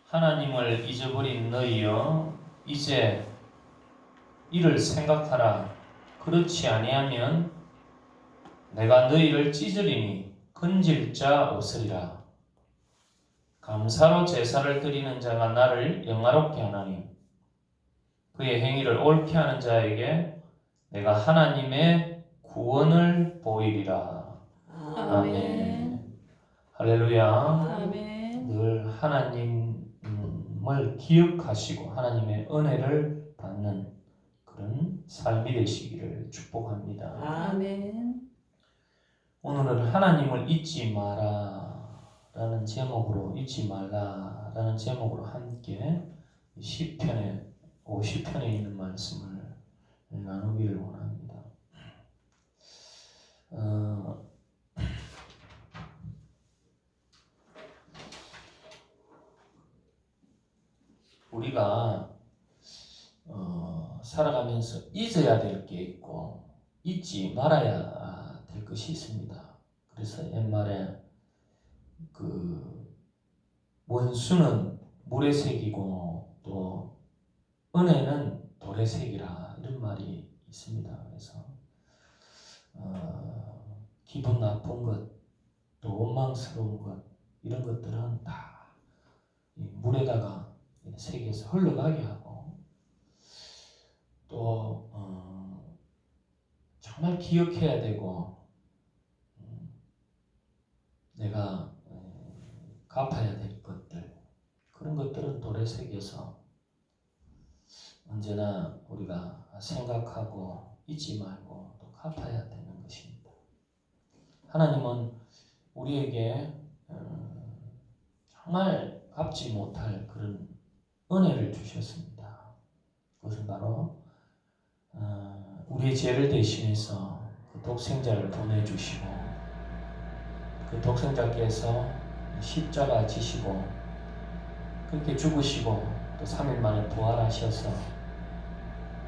하나님을 잊어버린 너희여, 이제 이를 생각하라. 그렇지 아니하면 내가 너희를 찢으리니 건질 자 없으리라. 감사로 제사를 드리는 자가 나를 영화롭게 하나니 그의 행위를 옳게 하는 자에게 내가 하나님의 구원을 보이리라. 아멘. 할렐루야. 아멘. 늘 하나님을 기억하시고 하나님의 은혜를 받는 그런 삶이 되시기를 축복합니다. 아멘. 오늘은 하나님을 잊지 마라라는 제목으로 함께 시편의 50편에 있는 말씀을 나누기를 원합니다. 우리가 살아가면서 잊어야 될 게 있고 잊지 말아야 될 것이 있습니다. 그래서 옛말에 원수는 물의 색이고 또 은혜는 돌의 색이라 이런 말이 있습니다. 그래서 기분 나쁜 것, 또 원망스러운 것 이런 것들은 다 물에다가 색에서 흘러가게 하고 또 정말 기억해야 되고 내가 갚아야 될 것들 그런 것들은 돌의 색에서 언제나 우리가 생각하고 잊지 말고 또 갚아야 되는 것입니다. 하나님은 우리에게 정말 갚지 못할 그런 은혜를 주셨습니다. 그것은 바로 우리의 죄를 대신해서 그 독생자를 보내주시고 그 독생자께서 십자가 지시고 그렇게 죽으시고 또 3일 만에 부활하셔서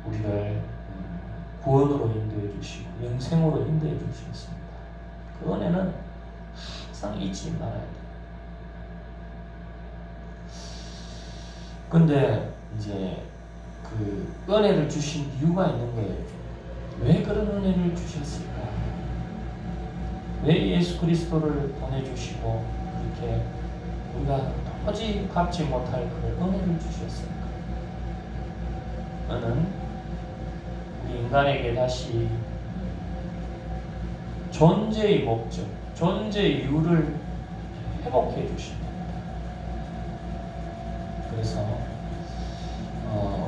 우리를 구원으로 인도해 주시고 영생으로 인도해 주셨습니다. 그 은혜는 항상 잊지 말아야 돼요. 근데 이제 그 은혜를 주신 이유가 있는 거예요. 왜 그런 은혜를 주셨을까? 왜 예수 그리스도를 보내주시고 그렇게 우리가 도저히 갚지 못할 그런 은혜를 주셨을까? 너는 우리 인간에게 다시 존재의 목적, 존재의 이유를 회복해 주십니다. 그래서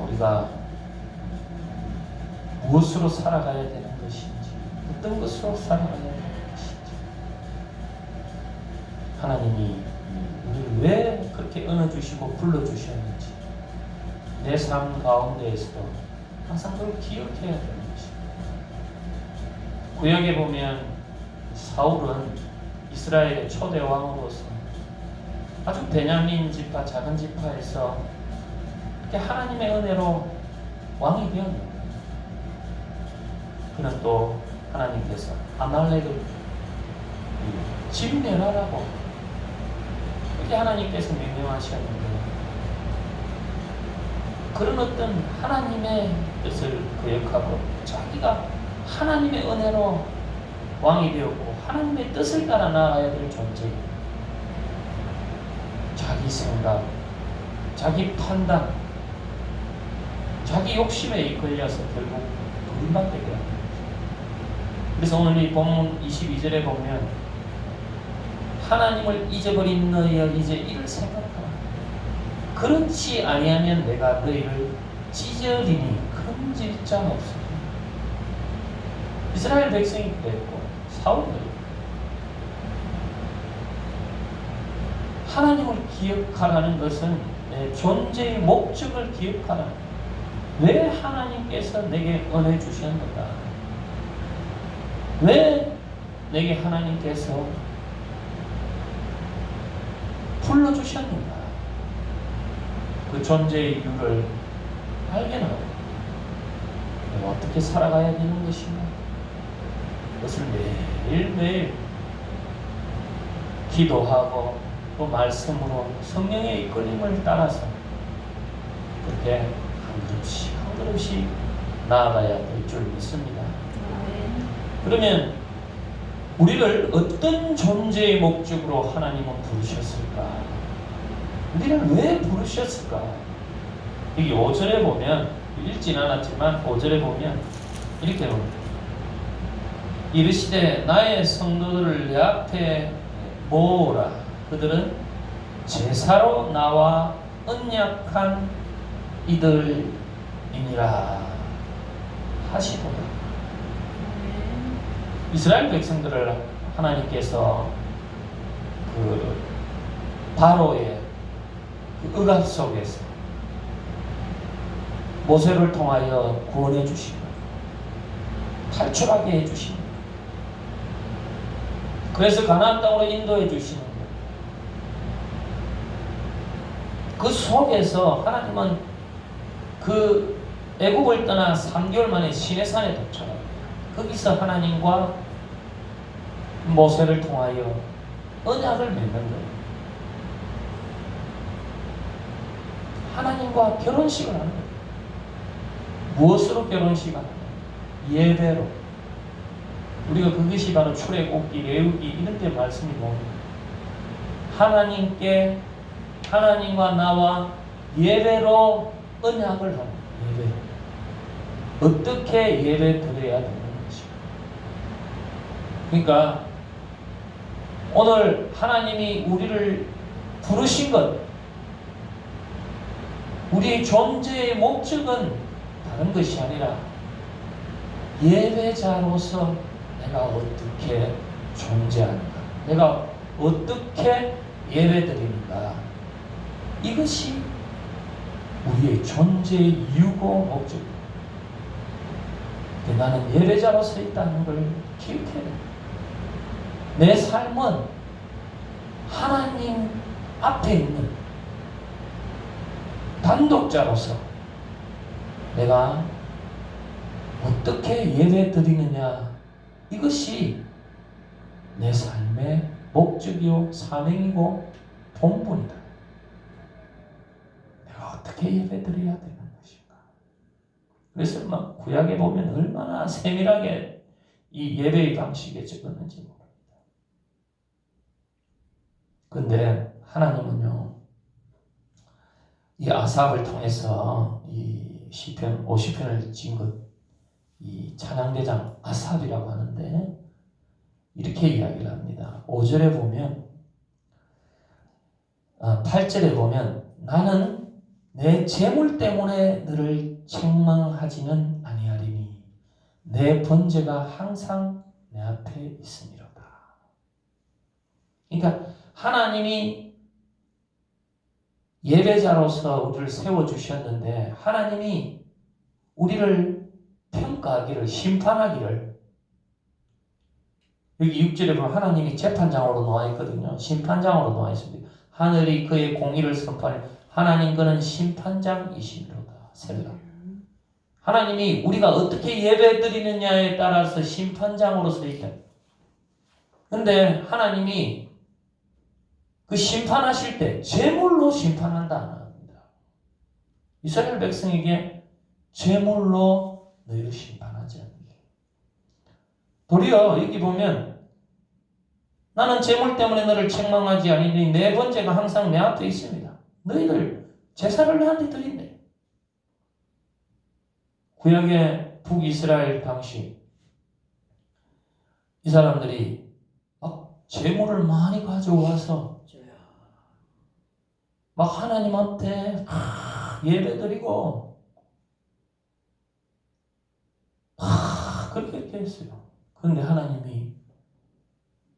우리가 무엇으로 살아가야 되는 것인지, 어떤 것으로 살아가야 되는 것인지, 하나님이 우리를 왜 그렇게 은혜주시고 불러주셨는지 내 삶 가운데에서도 항상 그걸 기억해야 되는 것입니다. 구약에 보면 사울은 이스라엘의 초대 왕으로서 아주 베냐민 지파, 작은 지파에서 이렇게 하나님의 은혜로 왕이 되었는데 그는 또 하나님께서 아말렉을 진멸하라고 그렇게 하나님께서 명령하셨는데 그런 어떤 하나님의 뜻을 거역하고 자기가 하나님의 은혜로 왕이 되었고 하나님의 뜻을 따라 나아가야 될 존재, 자기 생각, 자기 판단, 자기 욕심에 이끌려서 결국 버림받게 됩니다. 그래서 오늘 이 본문 22절에 보면 하나님을 잊어버린 너희여 이제 이를 생각하라. 그렇지 아니하면 내가 너희를 찢으리니 건질 자 없으리라. 이스라엘 백성이 그랬고 사울도 하나님을 기억하라는 것은 내 존재의 목적을 기억하라. 왜 하나님께서 내게 은혜 주셨는가? 왜 내게 하나님께서 불러주셨는가? 그 존재의 이유를 알게 나오고 내가 어떻게 살아가야 되는 것인가? 그것을 매일매일 기도하고 그 말씀으로 성령의 이끌림을 따라서 그렇게 한 걸음씩 한 걸음씩 나아가야 될 줄 믿습니다. 아멘. 그러면 우리를 어떤 존재의 목적으로 하나님은 부르셨을까? 우리를 왜 부르셨을까? 여기 5절에 보면, 읽진 않았지만 5절에 보면 이렇게 봅니다. 이르시되 나의 성도들을 내 앞에 모으라. 그들은 제사로 나와 언약한 이들이니라 하시더라. 아멘. 이스라엘 백성들을 하나님께서 그 바로의 그 억압 속에서 모세를 통하여 구원해 주시고 탈출하게 해 주시고 그래서 가나안 땅으로 인도해 주시는 거예요. 그 속에서 하나님은 그 애굽을 떠나 3개월 만에 시내산에 도착합니다. 거기서 하나님과 모세를 통하여 언약을 맺는 거예요. 하나님과 결혼식을 하는 거예요. 무엇으로 결혼식을 하는 거예요? 예배로. 우리가 그것이 바로 출애굽기, 레위기 이런 데 말씀이 나옵니다. 하나님과 나와 예배로 언약을 하는 거예요. 예배. 어떻게 예배 드려야 되는 것인가. 그러니까 오늘 하나님이 우리를 부르신 것, 우리의 존재의 목적은 다른 것이 아니라 예배자로서 내가 어떻게 존재하는가, 내가 어떻게 예배드리는가, 이것이 우리의 존재의 이유고 목적입니다. 나는 예배자로서 있다는 걸 기억해야 됩니다. 내 삶은 하나님 앞에 있는 단독자로서 내가 어떻게 예배 드리느냐, 이것이 내 삶의 목적이요 사명이고 본분이다. 내가 어떻게 예배 드려야 되는 것인가. 그래서 막 구약에 보면 얼마나 세밀하게 이 예배의 방식에 적었는지 모릅니다. 근데 하나님은요, 이 아삽을 통해서 이 시편 50편을 지은 것, 이 찬양대장 아삽이라고 하는데 이렇게 이야기를 합니다. 5절에 보면 8절에 보면 나는 내 재물 때문에 너를 책망하지는 아니하리니 내 번제가 항상 내 앞에 있음이로다. 그러니까 하나님이 예배자로서 우리를 세워주셨는데 하나님이 우리를 평가하기를, 심판하기를, 여기 6절에 보면 하나님이 재판장으로 놓아 있거든요. 심판장으로 놓아 있습니다. 하늘이 그의 공의를 선포하니 하나님 그는 심판장이시로다. 셀라. 하나님이 우리가 어떻게 예배드리느냐에 따라서 심판장으로서 있다. 그런데 하나님이 그 심판하실 때 제물로 심판한다 안 합니다. 이스라엘 백성에게 제물로 너희를 심판하지 않는다. 도리어 여기 보면 나는 제물 때문에 너를 책망하지 아니니 내 번제가 항상 내 앞에 있습니다. 너희들 제사를 나한테 드린대. 구약의 북이스라엘 당시 이 사람들이 막 제물을 많이 가져와서 막 하나님한테 예배드리고 그렇게 했어요. 그런데 하나님이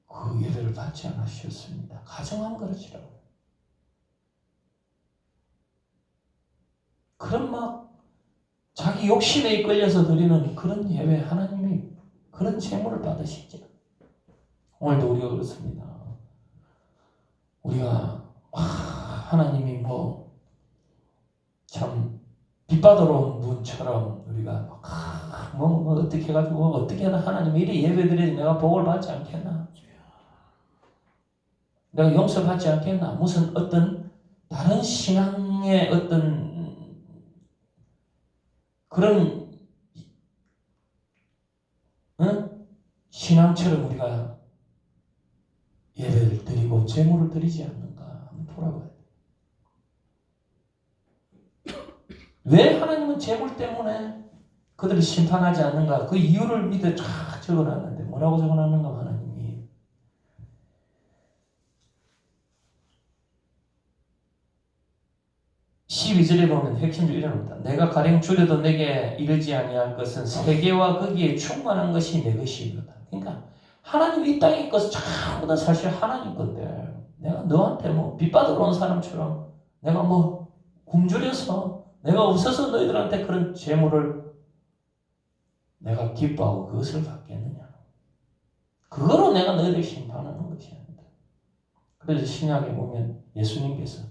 그 예배를 받지 않으셨습니다. 가정한 그릇이라고. 그런 막 자기 욕심에 이끌려서 드리는 그런 예배, 하나님이 그런 제물을 받으시죠. 오늘도 우리가 그렇습니다. 우리가 하나님이 참 빛받으러 온 문처럼 우리가 어떻게 해가지고 어떻게 하나 하나님 이리 예배드려야지 내가 복을 받지 않겠나. 내가 용서받지 않겠나? 무슨 어떤 다른 신앙의 어떤 그런 신앙처럼 우리가 예배를 드리고 제물을 드리지 않는가 한번 돌아봐야 돼. 왜 하나님은 제물 때문에 그들을 심판하지 않는가? 그 이유를 밑에 쫙 적어놨는데 뭐라고 적어놨는가 하나님이 12절에 보면 핵심적으로 이럽니다. 내가 가령 줄여도 내게 이르지 아니할 것은 세계와 거기에 충만한 것이 내 것이거든. 그러니까 하나님 이 땅의 것은 전부 다 사실 하나님 건데 내가 너한테 뭐 빚받으러 온 사람처럼 내가 뭐 굶주려서 내가 없어서 너희들한테 그런 재물을 내가 기뻐하고 그것을 받겠느냐. 그거로 내가 너희들 심판하는 것이 아니다. 그래서 신약에 보면 예수님께서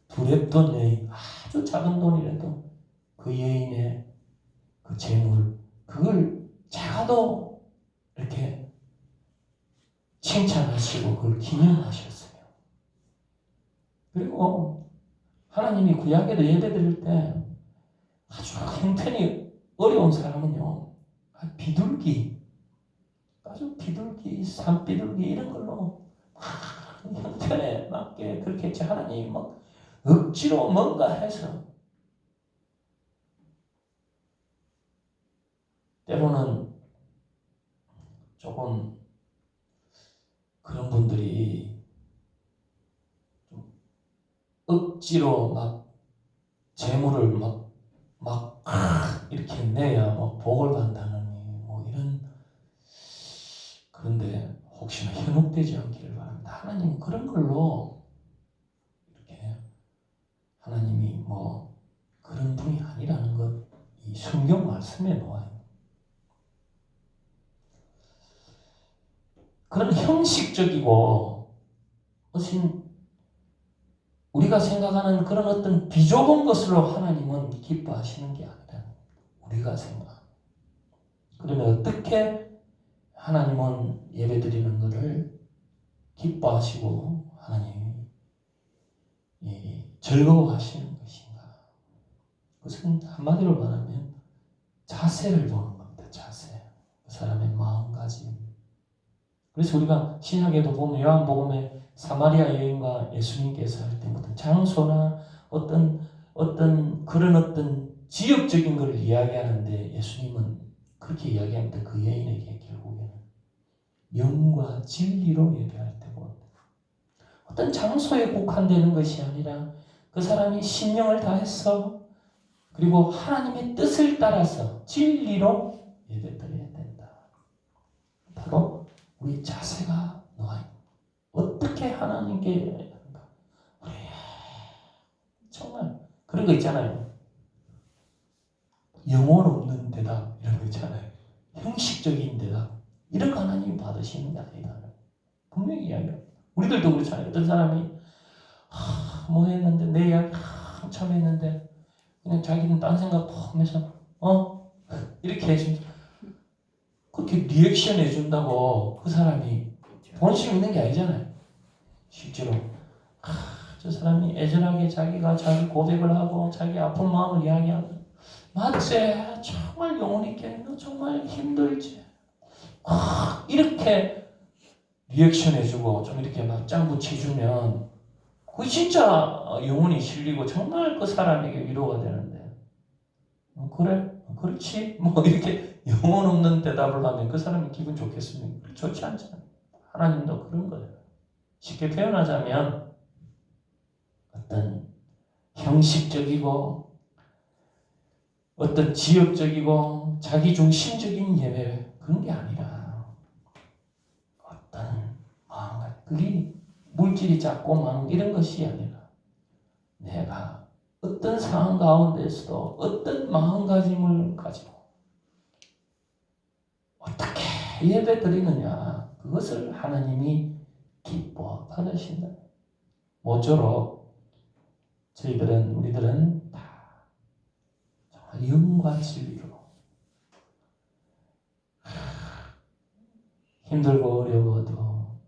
두렵던 여인, 아주 작은 돈이라도 그 여인의 그 재물, 그걸 작아도 이렇게 칭찬하시고 그걸 기념하셨어요. 그리고 하나님이 구약에도 예배드릴 때 아주 형편이 어려운 사람은요, 비둘기, 아주 비둘기, 산비둘기 이런 걸로 형편에 맞게 그렇게 했지. 하나님이 막 억지로 뭔가 해서 때로는 조금 그런 분들이 좀 억지로 막 재물을 막 이렇게 내야 뭐 복을 받는다느니 뭐 이런. 그런데 혹시나 현혹되지 않기를 바랍니다. 하나님은 그런 걸로 이렇게 하나님이 뭐 그런 분이 아니라는 것 이 성경 말씀에 놓아요. 그런 형식적이고 무슨 우리가 생각하는 그런 어떤 비좁은 것으로 하나님은 기뻐하시는 게 아니라 우리가 생각. 그러면 어떻게 하나님은 예배드리는 것을 기뻐하시고 하나님이 즐거워하시는 것인가? 그것은 한마디로 말하면 자세를 보는 겁니다. 자세. 그 사람의 마음가짐. 그래서 우리가 신약에도 보면 요한복음에 사마리아 여인과 예수님께서 할 때 어떤 장소나 어떤 그런 어떤 지역적인 것을 이야기하는데 예수님은 그렇게 이야기합니다. 그 여인에게 결국에는 영과 진리로 예배할 때고 어떤 장소에 국한되는 것이 아니라 그 사람이 신령을 다해서 그리고 하나님의 뜻을 따라서 진리로 예배드려야 된다. 바로 우리 자세가 놓아요. 어떻게 하나님께 예배하는가? 우리 정말 그런 거 있잖아요. 영혼 없는 대답 이런 거 있잖아요. 형식적인 대답 이런 거 하나님이 받으시는 게 아니다. 분명히 이야기해요. 우리들도 그렇잖아요. 어떤 사람이 뭐 했는데 내 이야기 한참 했는데 그냥 자기는 딴 생각 푹 하면서 이렇게 해준다. 그렇게 리액션 해준다고 그 사람이 본심 있는 게 아니잖아요. 실제로 저 사람이 애절하게 자기가 자기 고백을 하고 자기 아픈 마음을 이야기하고 맞지? 정말 영혼 있게 너 정말 힘들지? 이렇게 리액션 해주고 좀 이렇게 맞장구 치주면 그게 진짜 영혼이 실리고 정말 그 사람에게 위로가 되는데 그래? 그렇지? 뭐 이렇게 영혼 없는 대답을 하면 그 사람이 기분 좋겠습니까? 좋지 않잖아요. 하나님도 그런 거예요. 쉽게 표현하자면 어떤 형식적이고 어떤 지역적이고 자기중심적인 예배 그런 게 아니라 어떤 마음가짐 그게 물질이 작고 많은 이런 것이 아니라 내가 어떤 상황 가운데서도 어떤 마음가짐을 가지고 어떻게 예배 드리느냐 그것을 하나님이 기뻐 받으신다. 모쪼록 우리들은 다 정말 영과 진리로 힘들고 어려워도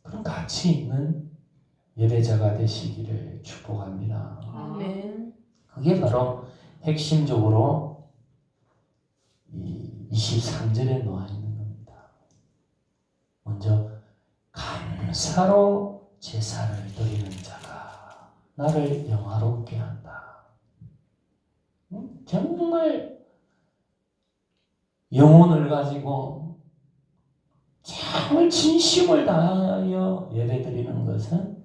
그런 가치 가치 있는 예배자가 되시기를 축복합니다. 아멘. 그게 바로 핵심적으로 이 23절에 놓아 있는 겁니다. 먼저 감사로 제사를 드리는 자가 나를 영화롭게 한다. 정말 영혼을 가지고 정말 진심을 다하여 예배드리는 것은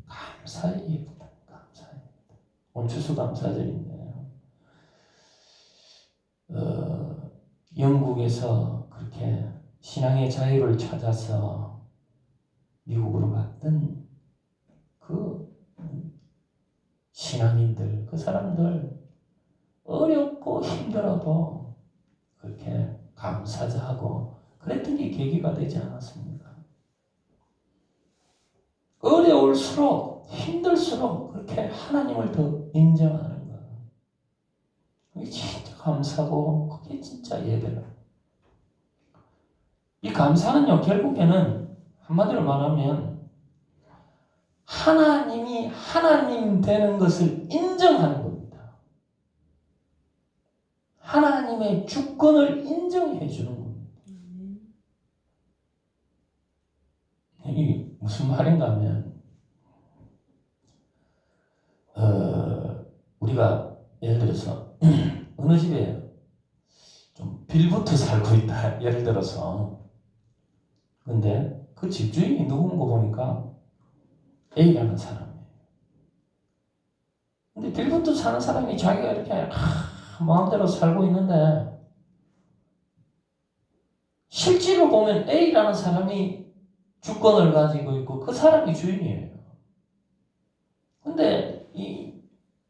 감사의 예배다. 감사의 예배다. 오늘 추수감사절인데요. 영국에서 그렇게 신앙의 자유를 찾아서 미국으로 갔던 그 신앙인들, 그 사람들 어렵고 힘들어도 그렇게 감사하고 그랬던 게 계기가 되지 않았습니까? 어려울수록 힘들수록 그렇게 하나님을 더 인정하는 거. 그게 진짜 감사고 그게 진짜 예배다. 이 감사는요 결국에는 한마디로 말하면 하나님이 하나님 되는 것을 인정하는 겁니다. 하나님의 주권을 인정해 주는 겁니다. 이게 무슨 말인가 하면 우리가 예를 들어서 어느 집에 좀 빌붙어 살고 있다. 예를 들어서 근데 그 집주인이 누군 거 보니까 A라는 사람이에요. 근데 빌붙어 사는 사람이 자기가 이렇게 마음대로 살고 있는데 실제로 보면 A라는 사람이 주권을 가지고 있고 그 사람이 주인이에요. 근데 이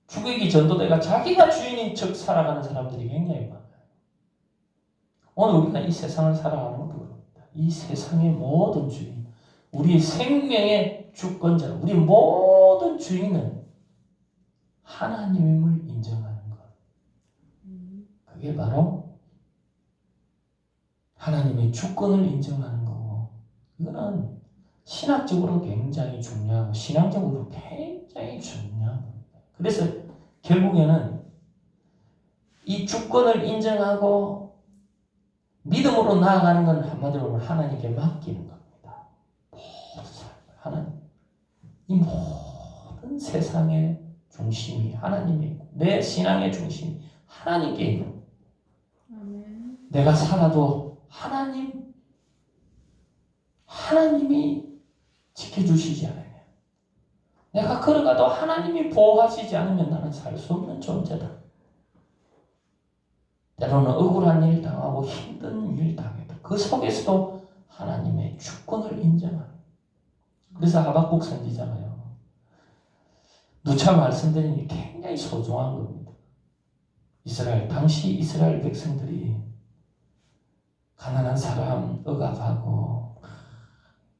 주객이 전도대가 자기가 주인인 척 살아가는 사람들이 굉장히 많아요. 오늘 우리가 이 세상을 살아가는 것도 그렇습니다. 이 세상의 모든 주인, 우리 생명의 주권자, 우리 모든 주인은 하나님임을 인정하는 것. 그게 바로 하나님의 주권을 인정하는 거고 이거는 신학적으로 굉장히 중요하고 신앙적으로 굉장히 중요한 겁니다. 그래서 결국에는 이 주권을 인정하고 믿음으로 나아가는 건 한마디로 하나님께 맡기는 겁니다. 모든 삶을 하나님, 이 모든 세상의 중심이 하나님이 있고 내 신앙의 중심이 하나님께 있는 아멘. 내가 살아도 하나님이 지켜주시지 않으면 내가 걸어가도 하나님이 보호하시지 않으면 나는 살 수 없는 존재다. 때로는 억울한 일 당하고 힘든 일 당해도 그 속에서도 하나님의 주권을 인정하는. 그래서 하박국 선지자가요. 누차 말씀드린 게 굉장히 소중한 겁니다. 당시 이스라엘 백성들이 가난한 사람 억압하고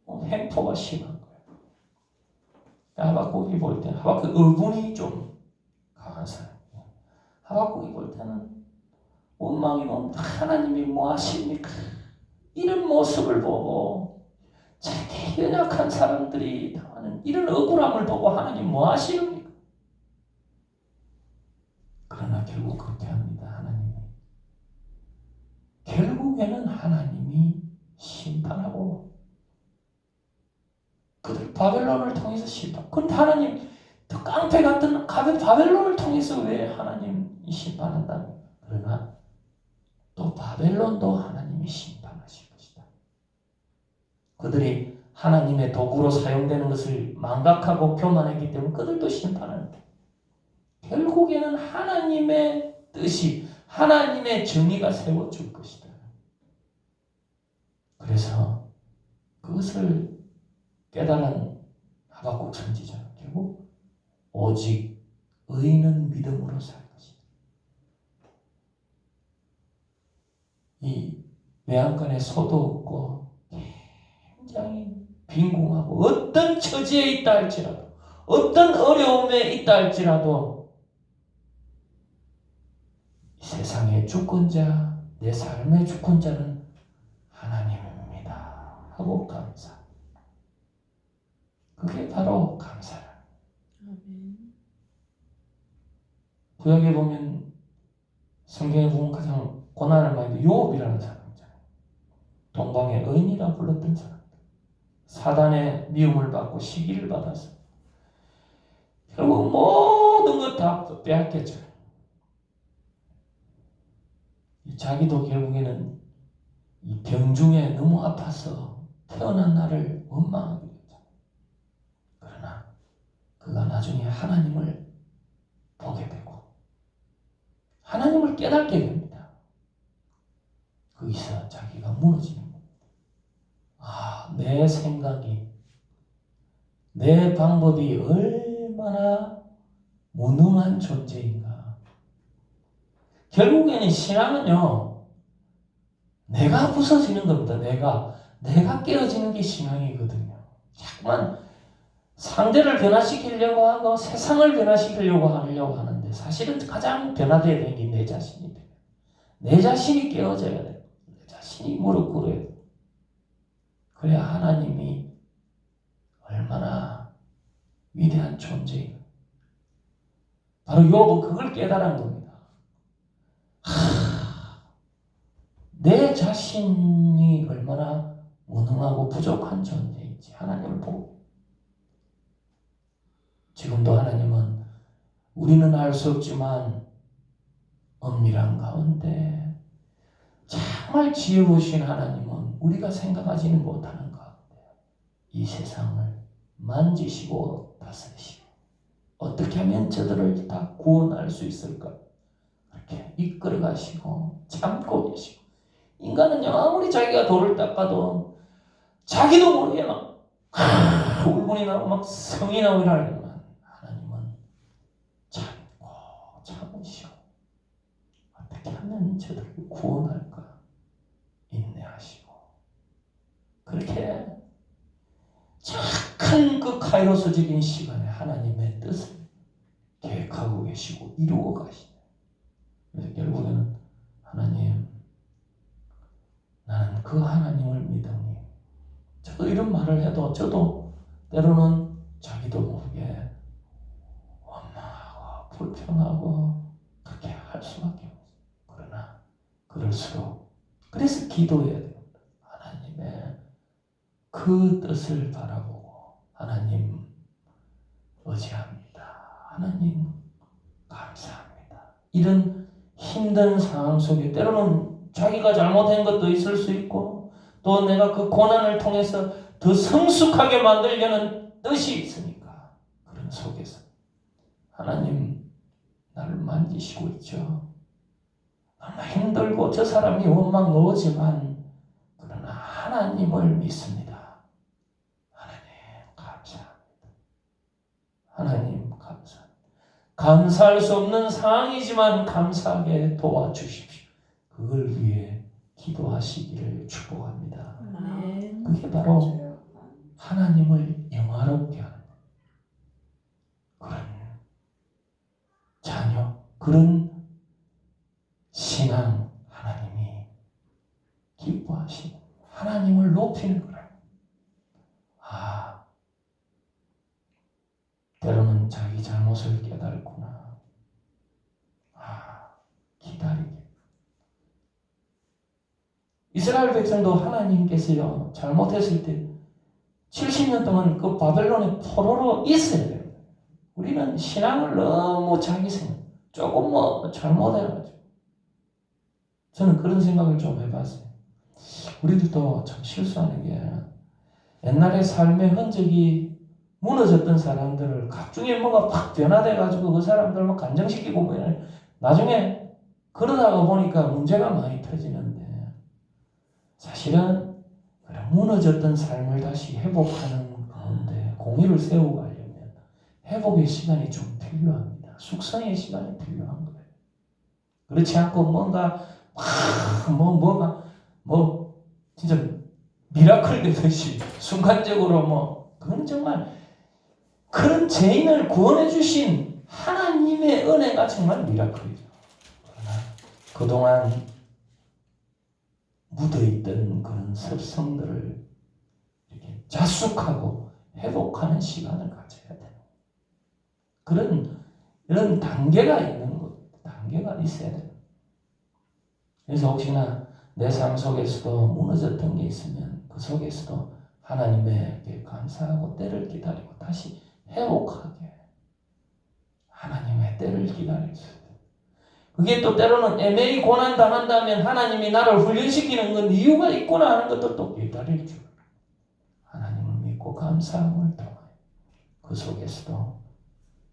횡포가 심한 거예요. 하박국이 볼 때는 하박국 의분이 좀 강한 사람이에요. 하박국이 볼 때는 원망이 뭡니다. 하나님이 뭐 하십니까? 이런 모습을 보고 자기 연약한 사람들이 당하는 이런 억울함을 보고 하나님 뭐 하시옵니까? 그러나 결국 그렇게 합니다. 하나님이 결국에는 하나님이 심판하고 그들 바벨론을 통해서 심판. 그런데 하나님 더 깡패 같은 바벨론을 통해서 왜 하나님이 심판한다? 그러나 또 바벨론도 하나님이 심판하실 것이다. 그들이 하나님의 도구로 사용되는 것을 망각하고 교만했기 때문에 그들도 심판한다. 결국에는 하나님의 뜻이 하나님의 정의가 세워질 것이다. 그래서 그것을 깨달은 하박국 선지자 결국 오직 의인은 믿음으로 살 것이다. 이 외양간에 소도 없고 굉장히 빈궁하고 어떤 처지에 있다 할지라도 어떤 어려움에 있다 할지라도 이 세상의 주권자 내 삶의 주권자는 하나님입니다 하고 감사. 그게 바로 감사라. 아멘. 구약에 보면 성경에 보면 가장 고난을 많이 받은 요업이라는 사람 있잖아요. 동방의 의인이라 불렀던 사람. 사단의 미움을 받고 시기를 받아서 결국 모든 것 다 빼앗겼죠. 자기도 결국에는 이 병 중에 너무 아파서 태어난 날을 원망하게 됐죠. 그러나 그가 나중에 하나님을 보게 되고 하나님을 깨닫게 됩니다. 거기서 자기가 무너지는 겁니다. 아, 내 생각이, 내 방법이 얼마나 무능한 존재인가. 결국에는 신앙은요, 내가 부서지는 겁니다. 내가 깨어지는 게 신앙이거든요. 자꾸만 상대를 변화시키려고 하고 세상을 변화시키려고 하는데 사실은 가장 변화되어야 되는 게 내 자신이 돼요. 내 자신이 깨어져야 돼요. 내 자신이 무릎 꿇어야 돼요. 그래야 하나님이 얼마나 위대한 존재인가. 바로 욥은 그걸 깨달은 겁니다. 내 자신이 얼마나 무능하고 부족한 존재인지 하나님을 보고 지금도 하나님은 우리는 알 수 없지만 엄밀한 가운데 정말 지혜로우신 하나님은 우리가 생각하지는 못하는 가운데 이 세상을 만지시고 다스리시고 어떻게 하면 저들을 다 구원할 수 있을까 그렇게 이끌어 가시고 참고 계시고 인간은요 아무리 자기가 돌을 닦아도 자기도 모르게 막 울분이 나고 막 성이 나고 이러지만 하나님은 참고 참으시고 어떻게 하면 저들을 구원할까 인내하시고 그렇게 착한 그 카이로스적인 시간에 하나님의 뜻을 계획하고 계시고 이루어 가시네. 그래서 결국에는 하나님 나는 그 하나님을 믿으니 저도 이런 말을 해도 저도 때로는 자기도 모르게 원망하고 불평하고 그렇게 할 수밖에 없어요. 그러나 그럴수록 그래서 기도해야 돼요. 하나님의 그 뜻을 바라보고 하나님 의지합니다. 하나님 감사합니다. 이런 힘든 상황 속에 때로는 자기가 잘못한 것도 있을 수 있고 또 내가 그 고난을 통해서 더 성숙하게 만들려는 뜻이 있으니까 그런 속에서 하나님 나를 만지시고 있죠. 너무 힘들고 저 사람이 원망 놓지만 그러나 하나님을 믿습니다. 하나님 감사합니다. 하나님 감사합니다. 감사할 수 없는 상황이지만 감사하게 도와주십시오. 그걸 위해 기도하시기를 축복합니다. 아멘. 그게 바로 하나님을 영화롭게 하는 그런 자녀, 그런 신앙 하나님이 기뻐하시고 하나님을 높이는 거예요. 아, 때로는 자기 잘못을 깨달구나. 아, 기다리게. 이스라엘 백성도 하나님께서요, 잘못했을 때 70년 동안 그 바벨론의 포로로 있어야 돼요. 우리는 신앙을 너무 자기 생각, 조금 뭐 잘못해가지고. 저는 그런 생각을 좀 해봤어요. 우리들도 참 실수하는 게 옛날에 삶의 흔적이 무너졌던 사람들을 각종의 뭐가 팍 변화돼가지고 그 사람들 막 간정시키고 뭐 나중에 그러다가 보니까 문제가 많이 터지는데 사실은 무너졌던 삶을 다시 회복하는 가운데 공의를 세우고 가려면 회복의 시간이 좀 필요합니다. 숙성의 시간이 필요한 거예요. 그렇지 않고 뭔가 진짜 미라클 되듯이 순간적으로 그건 정말 그런 죄인을 구원해 주신 하나님의 은혜가 정말 미라클이죠. 그러나 그동안 묻어있던 그런 습성들을 이렇게 자숙하고 회복하는 시간을 가져야 돼요. 이런 단계가 있는 것, 단계가 있어야 돼요. 그래서 혹시나 내 삶 속에서도 무너졌던 게 있으면 그 속에서도 하나님에게 감사하고 때를 기다리고 다시 회복하게 하나님의 때를 기다려주세요. 그게 또 때로는 애매히 고난당한다면 하나님이 나를 훈련시키는 건 이유가 있구나 하는 것도 또 기다릴 줄. 하나님을 믿고 감사함을 통하여 그 속에서도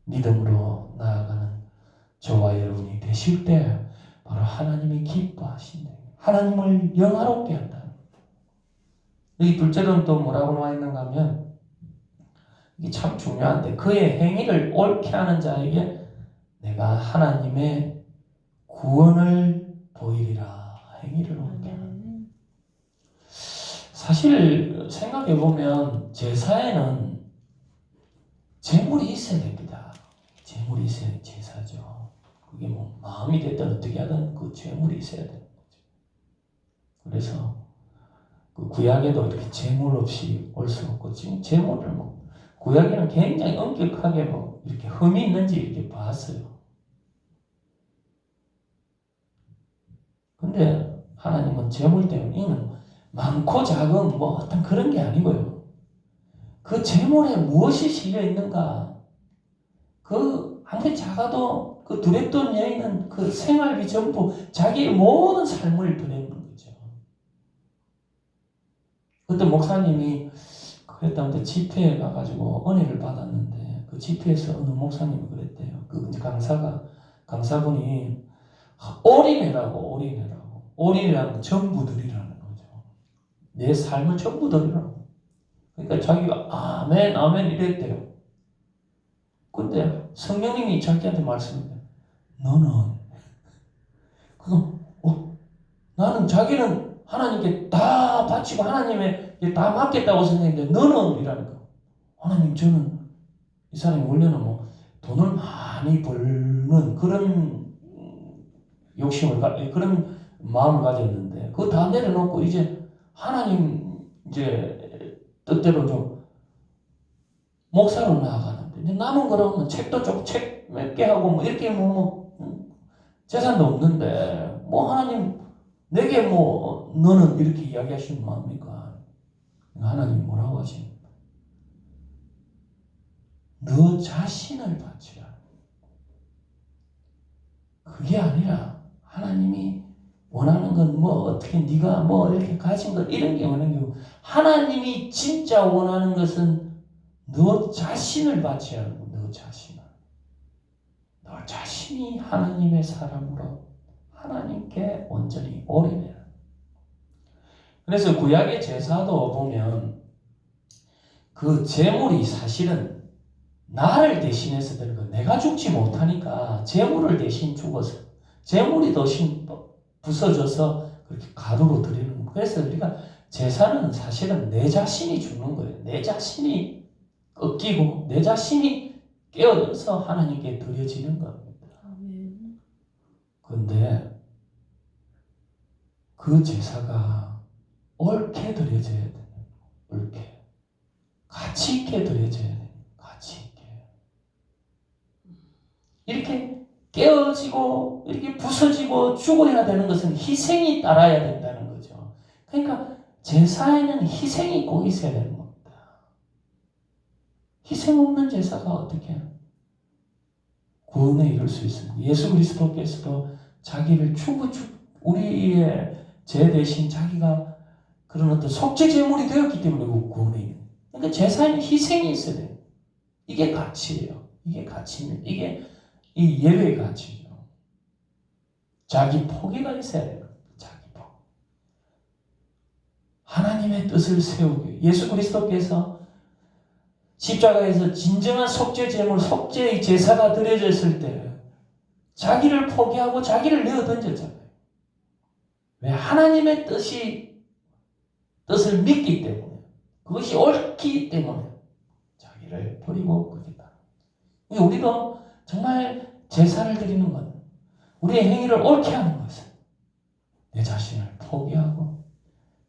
믿음으로 나아가는 저와 여러분이 되실 때 바로 하나님이 기뻐하신다. 하나님을 영화롭게 한다. 여기 둘째로는 또 뭐라고 나와 있는가 하면 이게 참 중요한데 그의 행위를 옳게 하는 자에게 내가 하나님의 구원을 보이리라. 행위를 옳게 하는. 사실 생각해 보면 제사에는 재물이 있어야 됩니다. 재물이 있어야 제사죠. 그게 뭐 마음이 됐든 어떻게 하든 그 재물이 있어야 되는 거죠. 그래서 그 구약에도 이렇게 재물 없이 올 수 없고 지금 재물을 뭐 구약에는 굉장히 엄격하게 뭐 이렇게 흠이 있는지 이렇게 봤어요. 근데 하나님은 재물 때문에 이는 많고 작은 뭐 어떤 그런 게 아니고요. 그 재물에 무엇이 실려 있는가? 그 아무리 작아도 그 두렙돈 여인은 그 생활비 전부 자기의 모든 삶을 드리는 거죠. 그때 목사님이 그랬다는데 집회에 가가지고 은혜를 받았는데 그 집회에서 어느 목사님이 그랬대요. 그 강사분이 올인이라고 전부 드리라는 거죠. 내 삶을 전부 드리라고. 그러니까 자기가 아멘 아멘 이랬대요. 근데 성령님이 자기한테 말씀해요. 너는 나는 자기는 하나님께 다 바치고 하나님에게 다 맡겠다고 생각했는데 너는 이라니까. 하나님 저는 이 사람이 원래는 뭐 돈을 많이 벌는 그런 욕심을 그런 마음을 가졌는데 그거 다 내려놓고 이제 하나님 이제 뜻대로 좀 목사로 나아가는데 이제 남은 거라면 책도 좀 책 몇 개 하고 뭐 이렇게 뭐 재산도 없는데 뭐 하나님 내게 뭐 너는 이렇게 이야기하시는 마음입니까? 하나님 뭐라고 하십니까? 너 자신을 바치라. 그게 아니라 하나님이 원하는 건 뭐 어떻게 네가 뭐 이렇게 가진 것 이런 게 원하는 게 아니고 하나님이 진짜 원하는 것은 너 자신을 바치라는 거. 너 자신을. 너 자신이 하나님의 사람으로 하나님께 온전히 올인해라. 그래서 구약의 제사도 보면 그 제물이 사실은 나를 대신해서 되는 거. 내가 죽지 못하니까 제물을 대신 죽어서 제물이 대신 부서져서 그렇게 가루로 드리는 거예요. 그래서 우리가 제사는 사실은 내 자신이 죽는 거예요. 내 자신이 꺾이고 내 자신이 깨어들어서 하나님께 드려지는 겁니다. 그런데 그 제사가 옳게 드려져야 돼요. 옳게. 가치 있게 드려져야 돼요. 가치 있게. 이렇게 깨어지고 이렇게 부서지고 죽어야 되는 것은 희생이 따라야 된다는 거죠. 그러니까 제사에는 희생이 꼭 있어야 되는 겁니다. 희생 없는 제사가 어떻게 구원에 이룰 수 있습니까? 예수 그리스도께서도 자기를 우리의 죄 대신 자기가 그런 어떤 속죄 제물이 되었기 때문에 구원에 이르는 거예요. 그러니까 제사에는 희생이 있어야 돼요. 이게 가치예요. 이게 가치입니다. 이게 이 예배의 가치죠. 자기 포기가 있어야 돼요. 자기 포기. 하나님의 뜻을 세우기. 예수 그리스도께서 십자가에서 진정한 속죄 제물, 속죄의 제사가 드려졌을 때 자기를 포기하고 자기를 내어 던졌잖아요. 왜? 하나님의 뜻을 믿기 때문에. 그것이 옳기 때문에 자기를 버리고 그러겠다. 우리도 정말 제사를 드리는 것, 우리의 행위를 옳게 하는 것은 내 자신을 포기하고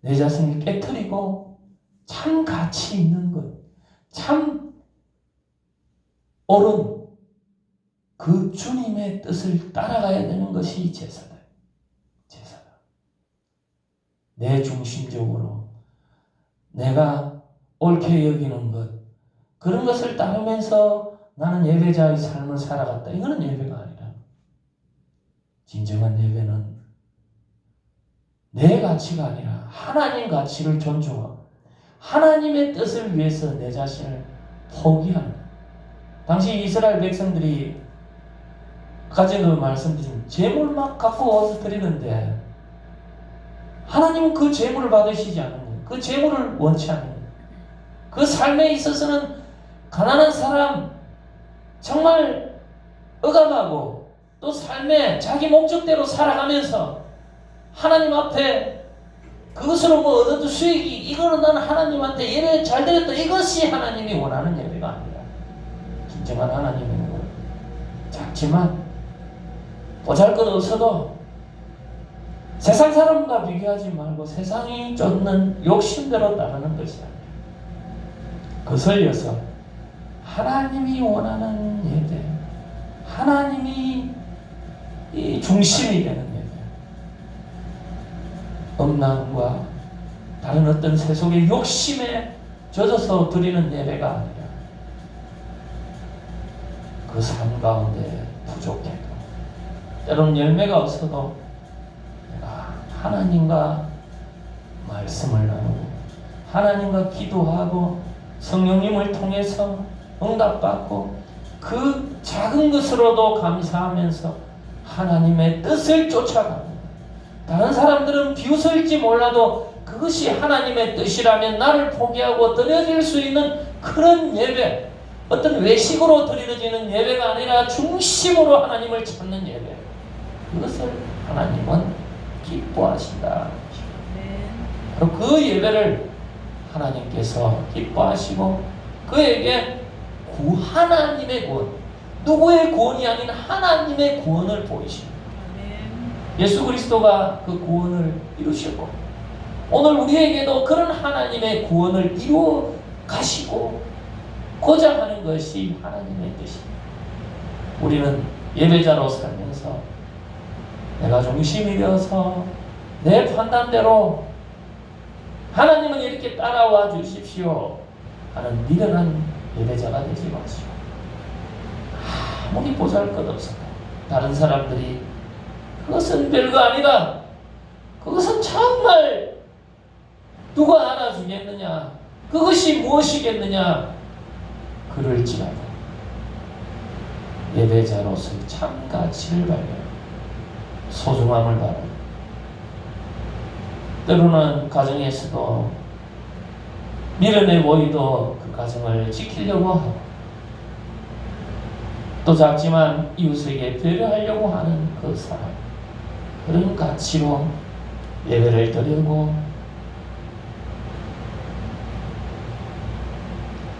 내 자신을 깨트리고 참 가치 있는 것, 참 옳은 그 주님의 뜻을 따라가야 되는 것이 제사다. 제사다. 내 중심적으로 내가 옳게 여기는 것, 그런 것을 따르면서 나는 예배자의 삶을 살아갔다. 이거는 예배가 아니라, 진정한 예배는 내 가치가 아니라 하나님 가치를 존중하고 하나님의 뜻을 위해서 내 자신을 포기하는 거예요. 당시 이스라엘 백성들이 아까 전에 말씀드린 재물 막 갖고 와서 드리는데 하나님은 그 재물을 받으시지 않는 거예요. 그 재물을 원치 않는 거예요. 그 삶에 있어서는 가난한 사람, 정말 억압하고 또 삶에 자기 목적대로 살아가면서 하나님 앞에 그것으로 뭐 얻어도 수익이, 이거는 나는 하나님한테 예배 잘 드렸다, 이것이 하나님이 원하는 예배가 아니라 진정한 하나님의 것. 작지만 보잘것없어도 세상 사람과 비교하지 말고 세상이 쫓는 욕심대로 따르는 것이 아니라 거슬려서 하나님이 원하는 예배, 하나님이 이 중심이 되는 예배, 음란과 다른 어떤 세속의 욕심에 젖어서 드리는 예배가 아니라 그 삶 가운데 부족해도 때로는 열매가 없어도 내가 하나님과 말씀을 나누고 하나님과 기도하고 성령님을 통해서 응답받고 그 작은 것으로도 감사하면서 하나님의 뜻을 쫓아가는, 다른 사람들은 비웃을지 몰라도 그것이 하나님의 뜻이라면 나를 포기하고 드려질 수 있는 그런 예배, 어떤 외식으로 드려지는 예배가 아니라 중심으로 하나님을 찾는 예배, 그것을 하나님은 기뻐하신다. 그리고 그 예배를 하나님께서 기뻐하시고 그에게 하나님의 구원, 누구의 구원이 아닌 하나님의 구원을 보이십니다. 예수 그리스도가 그 구원을 이루셨고 오늘 우리에게도 그런 하나님의 구원을 이루어 가시고 고자 하는 것이 하나님의 뜻입니다. 우리는 예배자로 살면서 내가 중심이 되어서 내 판단대로 하나님은 이렇게 따라와 주십시오 하는 미련한 예배자가 되지 마시오. 아무리 보잘것없어도 다른 사람들이 그것은 별거 아니다, 그것은 정말 누가 알아주겠느냐, 그것이 무엇이겠느냐 그럴지라도 예배자로서의 참 가치를 발견하고 소중함을 바라고 때로는 가정에서도 미련해 보이도 그 가정을 지키려고 하고 또 작지만 이웃에게 배려하려고 하는 그 사람, 그런 가치로 예배를 드리고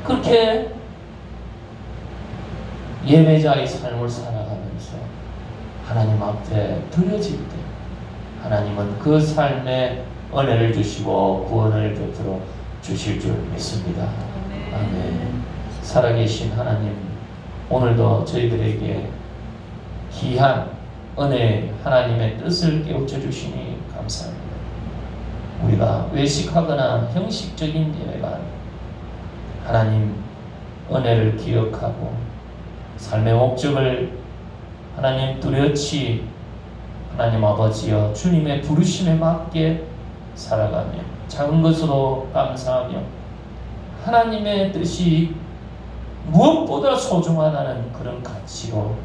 그렇게 예배자의 삶을 살아가면서 하나님 앞에 드려질 때 하나님은 그 삶에 은혜를 주시고 구원을 베풀어 주실 줄 믿습니다. 아멘. 살아계신 하나님, 오늘도 저희들에게 귀한 은혜, 하나님의 뜻을 깨우쳐 주시니 감사합니다. 우리가 외식하거나 형식적인 예배가 아니라 하나님 은혜를 기억하고 삶의 목적을 하나님 뚜렷이 하나님 아버지여 주님의 부르심에 맞게 살아가며 작은 것으로 감사하며 하나님의 뜻이 무엇보다 소중하다는 그런 가치로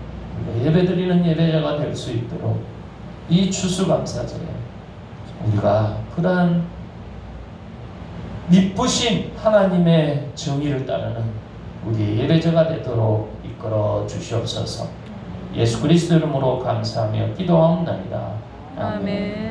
예배드리는 예배자가 될 수 있도록 이 추수감사절에 우리가 그러한 미쁘신 하나님의 정의를 따르는 우리의 예배자가 되도록 이끌어 주시옵소서. 예수 그리스도 이름으로 감사하며 기도하옵나이다. 아멘.